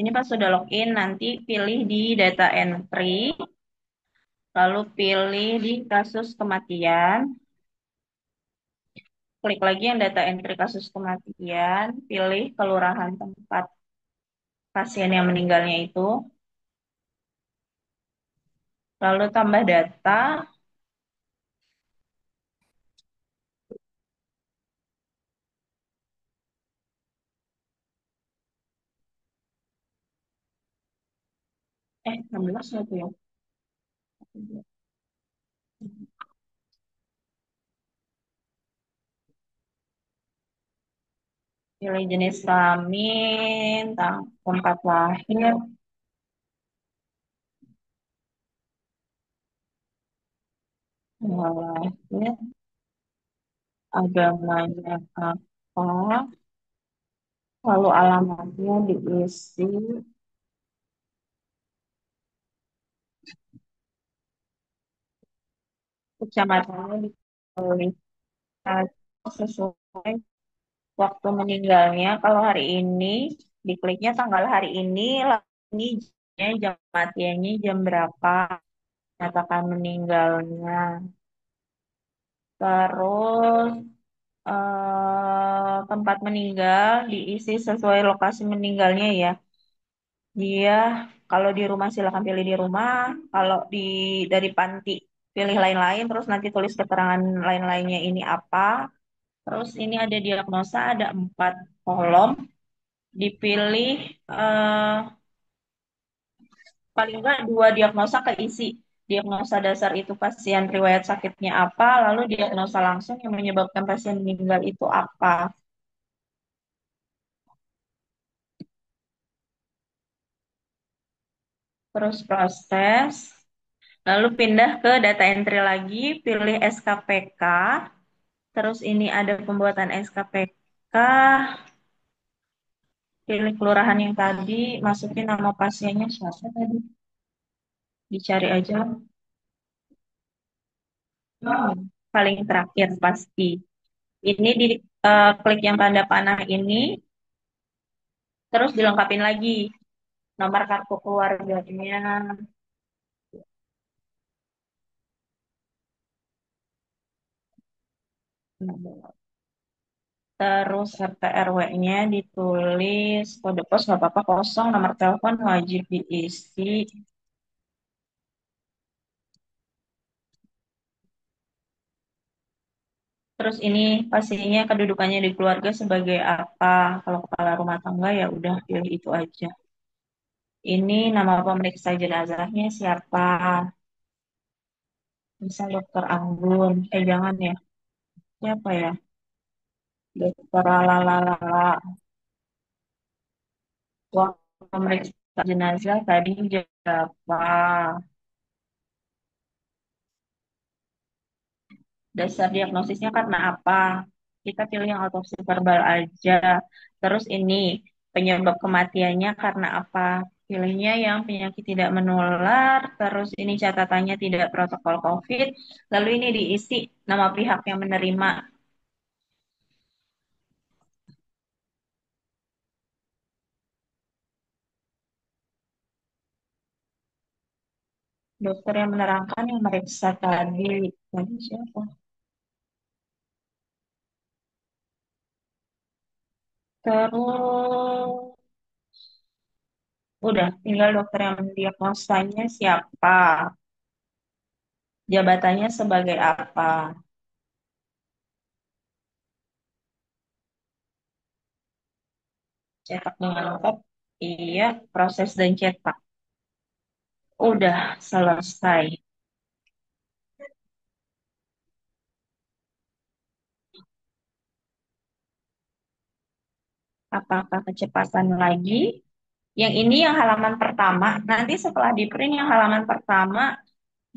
Ini pas sudah login, nanti pilih di data entry, lalu pilih di kasus kematian, klik lagi yang data entry kasus kematian, pilih kelurahan tempat pasien yang meninggalnya itu, lalu tambah data, 16 ya tuh ya. Pilih jenis kelamin, tempat lahir, tanggal lahir, agamanya apa, lalu alamatnya diisi, kecamatannya ditulis sesuai waktu meninggalnya. Kalau hari ini, dikliknya tanggal hari ini, lalu ini jam kematiannya jam berapa, nyatakan meninggalnya. Terus tempat meninggal diisi sesuai lokasi meninggalnya ya. Dia kalau di rumah silakan pilih di rumah, kalau dari panti pilih lain-lain, terus nanti tulis keterangan lain-lainnya ini apa. Terus ini ada diagnosa, ada 4 kolom, dipilih eh, paling enggak 2 diagnosa keisi. Diagnosa dasar itu pasien riwayat sakitnya apa, lalu diagnosa langsung yang menyebabkan pasien meninggal itu apa. Terus proses, lalu pindah ke data entry lagi, pilih SKPK, terus ini ada pembuatan SKPK, pilih kelurahan yang tadi, masukin nama pasiennya siapa tadi, dicari aja. Paling terakhir pasti. Ini di klik yang tanda panah ini, terus dilengkapin lagi nomor kartu keluarganya, terus RT RW-nya ditulis, kode pos nggak apa-apa kosong, nomor telepon wajib diisi. Terus ini pastinya kedudukannya di keluarga sebagai apa. Kalau kepala rumah tangga ya udah pilih itu aja. Ini nama pemeriksa jenazahnya siapa? Misal dokter Anggun. Jangan ya. Siapa ya? Dokter Lalalala. Waktu pemeriksa jenazah tadi siapa? Dasar diagnosisnya karena apa? Kita pilih yang autopsi verbal aja. Terus ini penyebab kematiannya karena apa? Pilihnya yang penyakit tidak menular. Terus ini catatannya tidak protokol COVID. Lalu ini diisi nama pihak yang menerima. Dokter yang menerangkan yang meriksa tadi. Tadi siapa? Terus udah tinggal dokter yang mendiagnosanya siapa. Jabatannya sebagai apa. Cetak dengan lengkap. Iya, proses dan cetak. Udah selesai. Apakah kecepatan lagi? Yang ini yang halaman pertama. Nanti setelah di print yang halaman pertama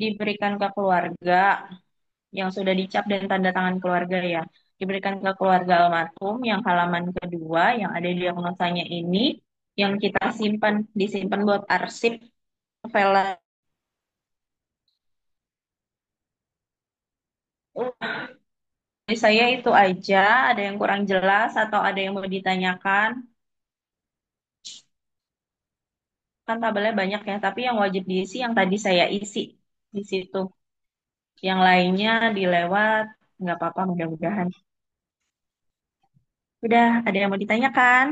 diberikan ke keluarga yang sudah dicap dan tanda tangan keluarga ya. Diberikan ke keluarga almarhum yang halaman kedua yang ada diagnosanya ini yang kita simpan disimpan buat arsip file. Dari saya itu aja, ada yang kurang jelas atau ada yang mau ditanyakan? Kan tabelnya banyak ya, tapi yang wajib diisi yang tadi saya isi di situ. Yang lainnya dilewat, nggak apa-apa mudah-mudahan. Udah, ada yang mau ditanyakan?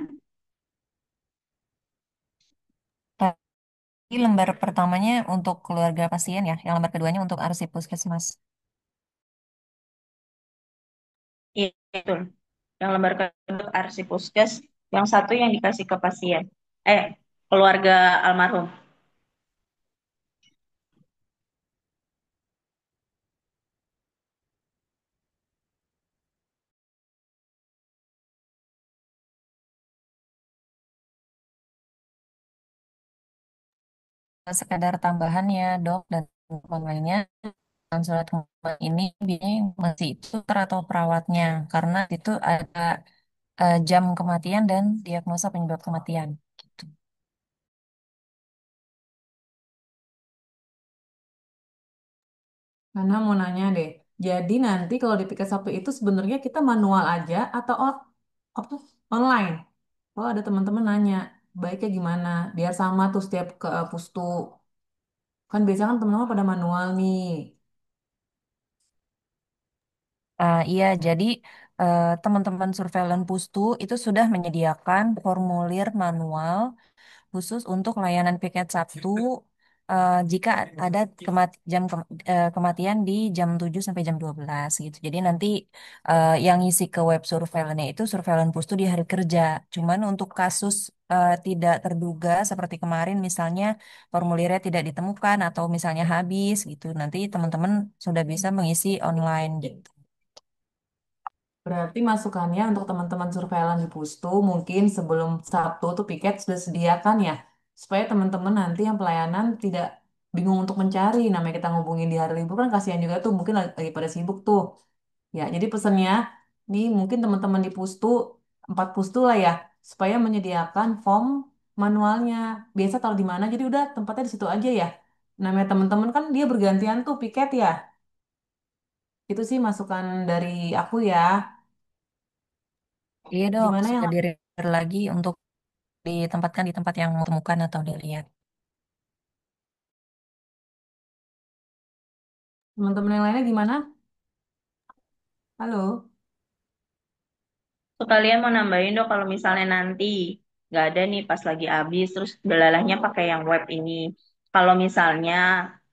Tapi lembar pertamanya untuk keluarga pasien ya, yang lembar keduanya untuk arsip puskesmas. Iya, betul. Yang lembar kedua arsip puskes, yang satu yang dikasih ke pasien. Eh, keluarga almarhum. Sekadar tambahannya dok dan lainnya dalam surat kematian ini biasanya yang masih itu dokter atau perawatnya karena itu ada jam kematian dan diagnosa penyebab kematian gitu. Karena mau nanya deh, jadi nanti kalau di Piket Shopee itu sebenarnya kita manual aja atau apa online? Oh ada teman-teman nanya, baiknya gimana? Biar sama tuh setiap ke pustu. Kan biasanya kan teman-teman pada manual nih. Iya, jadi teman-teman surveillance Pustu itu sudah menyediakan formulir manual khusus untuk layanan piket Sabtu jika ada kematian di jam 7 sampai jam 12 gitu. Jadi nanti yang ngisi ke web surveillance itu surveillance Pustu di hari kerja. Cuman untuk kasus tidak terduga seperti kemarin misalnya formulirnya tidak ditemukan atau misalnya habis gitu. Nanti teman-teman sudah bisa mengisi online gitu. Berarti masukannya untuk teman-teman surveillance di pustu mungkin sebelum Sabtu tuh piket sudah sediakan ya. Supaya teman-teman nanti yang pelayanan tidak bingung untuk mencari. Namanya kita ngubungin di hari libur kan kasihan juga tuh mungkin lagi pada sibuk tuh. Ya, jadi pesannya nih mungkin teman-teman di pustu, 4 pustu lah ya, supaya menyediakan form manualnya. Biasa taruh di mana, jadi udah tempatnya di situ aja ya. Namanya teman-teman kan dia bergantian tuh piket ya. Itu sih masukan dari aku ya. Iya dok, Gimana yang sudah di-refer lagi untuk ditempatkan di tempat yang temukan atau dilihat. teman-teman yang lainnya gimana? Halo? Sekalian mau nambahin dong kalau misalnya nanti nggak ada nih pas lagi habis, terus belalahnya pakai yang web ini. Kalau misalnya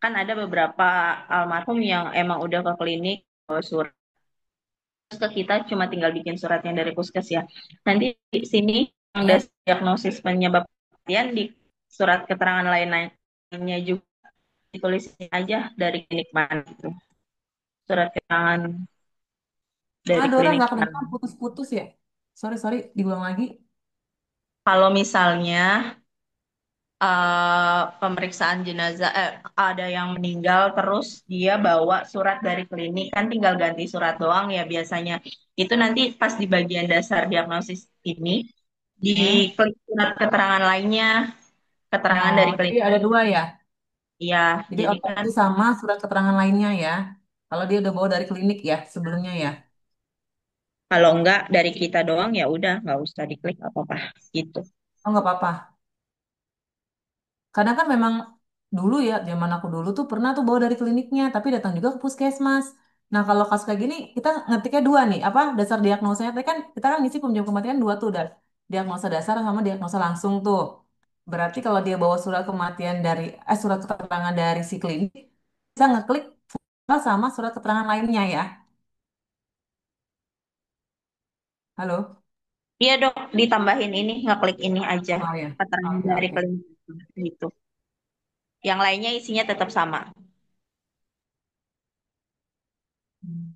kan ada beberapa almarhum yang emang udah ke klinik bawa surat ke kita cuma tinggal bikin suratnya dari puskes ya. Nanti di sini yang Ya, dasar diagnosis penyebab kematian di surat keterangan lainnya juga ditulisnya aja dari klinik mana gitu. Surat keterangan Ah, dari Dora klinik nggak mana. kedengeran putus-putus ya? Sorry, sorry, diulang lagi. Kalau misalnya pemeriksaan jenazah ada yang meninggal terus dia bawa surat dari klinik kan tinggal ganti surat doang ya biasanya itu nanti pas di bagian dasar diagnosis ini Hmm? diklik surat keterangan lainnya keterangan Oh, dari jadi klinik ada dua ya? ya Jadi jadi kan otopsi sama surat keterangan lainnya ya. Kalau dia udah bawa dari klinik ya sebelumnya ya. kalau enggak dari kita doang ya udah nggak usah diklik apa-apa gitu. Oh nggak apa-apa. Karena kan memang dulu ya, zaman aku dulu tuh pernah tuh bawa dari kliniknya, tapi datang juga ke puskesmas. Nah kalau kasus kayak gini, kita ngetiknya dua nih, apa dasar diagnosanya? Tadi kan kita kan ngisi penyebab kematian dua tuh, dan diagnosa dasar sama diagnosa langsung tuh. Berarti kalau dia bawa surat kematian dari, surat keterangan dari si klinik, bisa ngeklik sama surat keterangan lainnya ya. Halo? Iya dok ditambahin ini ngeklik ini aja Oh ya, keterangan oke dari oke. klinik gitu yang lainnya isinya tetap sama. Hmm.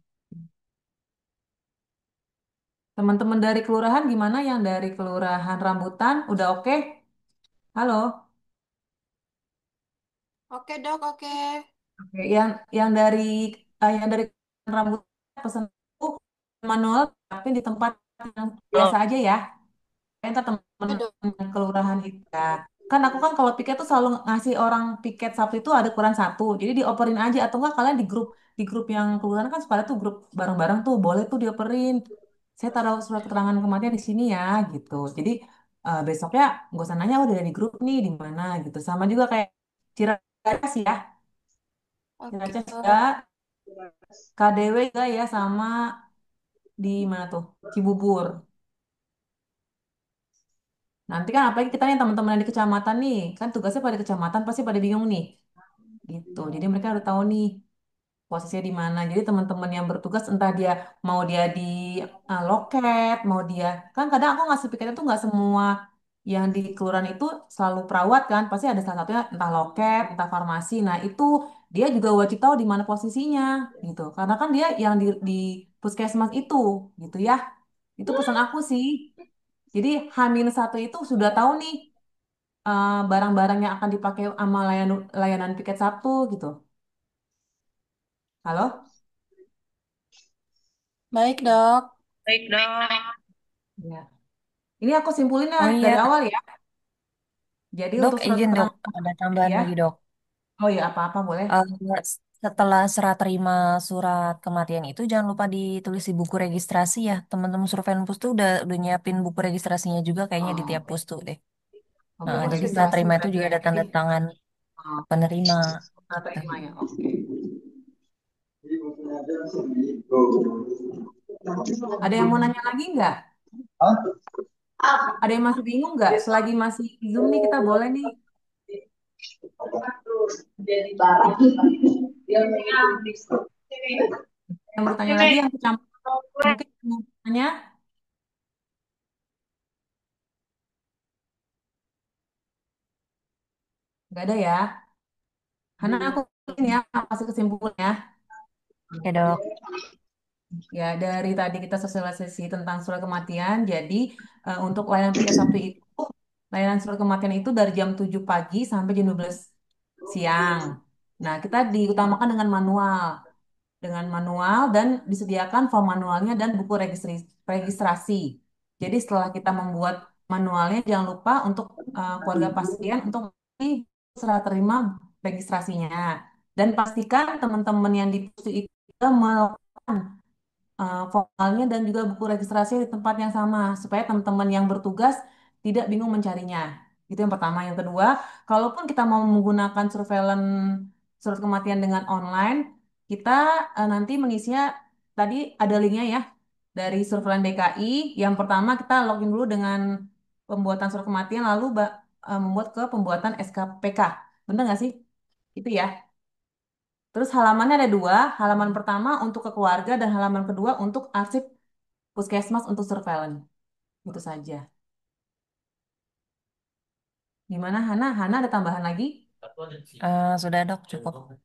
Teman-teman dari kelurahan gimana yang dari kelurahan Rambutan? Udah oke? Halo? Oke dok, oke. Oke, yang dari rambut pesan aku manual tapi di tempat yang biasa Oh, aja ya. Entar temen Aduh. kelurahan itu ya. Kan aku kan kalau piket tuh selalu ngasih orang piket Sabtu itu ada kurang satu. Jadi dioperin aja atau enggak kalian di grup yang kelurahan kan pada tuh grup bareng-bareng tuh boleh tuh dioperin. Saya taruh surat keterangan kematian di sini ya gitu. Jadi besoknya nggak usah nanya udah di grup nih di mana gitu. Sama juga kayak Ciracas ya. Oke, Ciracas Dok. ya, KDW juga ya sama di mana tuh? Cibubur. Nanti kan apalagi kita nih teman-teman yang di kecamatan nih, kan tugasnya pada kecamatan pasti pada bingung nih, gitu. Jadi mereka udah tahu nih posisinya di mana. Jadi teman-teman yang bertugas entah dia mau dia di loket, mau dia kan kadang aku ngasih piketnya tuh nggak semua yang di kelurahan itu selalu perawat kan, pasti ada salah satunya entah loket, entah farmasi. Nah itu dia juga wajib tahu di mana posisinya, gitu. Karena kan dia yang di puskesmas itu, gitu ya. Itu pesan aku sih. Jadi H-1 itu sudah tahu nih barang-barang yang akan dipakai sama layanan piket Sabtu gitu. Halo? Baik, Dok. Baik, Dok. Ya. Ini aku simpulin ya Oh dari iya, awal ya. Jadi dok untuk surat izin dok, keterangan ada tambahan ya. lagi dok. Oh ya apa-apa boleh. Eh, Setelah serah terima surat kematian itu jangan lupa ditulis di buku registrasi ya. Teman-teman Surveillance Pus tuh udah nyiapin buku registrasinya juga kayaknya di tiap Oh, pus tuh deh. oh, Nah, buku jadi setelah registrasi terima itu berarti juga ya. ada Jadi tanda tangan penerima. kita Gitu. terima ya. Oke. Ada yang mau nanya lagi nggak? Ada yang masih bingung nggak? Selagi masih Zoom nih kita boleh nih. Yang bertanya lagi yang kecamatan mungkin mau tanya nggak ada ya. Karena aku ini ya kasih kesimpulannya. Oke dok. Ya, dari tadi kita sosialisasi tentang surat kematian. Jadi, untuk layanan piket Sabtu itu, layanan surat kematian itu dari jam 7 pagi sampai jam 12 siang. Nah, kita diutamakan dengan manual dan disediakan form manualnya dan buku registrasi. Jadi, setelah kita membuat manualnya, jangan lupa untuk keluarga pasien untuk serah terima registrasinya. Dan pastikan teman-teman yang di pusu itu melakukan formalnya dan juga buku registrasi di tempat yang sama supaya teman-teman yang bertugas tidak bingung mencarinya. Itu yang pertama. Yang kedua, kalaupun kita mau menggunakan surveillance surat kematian dengan online, kita nanti mengisinya tadi ada linknya ya dari Surveillance DKI. Yang pertama kita login dulu dengan pembuatan surat kematian lalu membuat ke pembuatan SKPK. Bener nggak sih? Itu ya. Terus halamannya ada dua, halaman pertama untuk ke keluarga dan halaman kedua untuk arsip puskesmas untuk surveillance. Itu saja. Gimana Hana? Hana ada tambahan lagi? Sudah dok, cukup.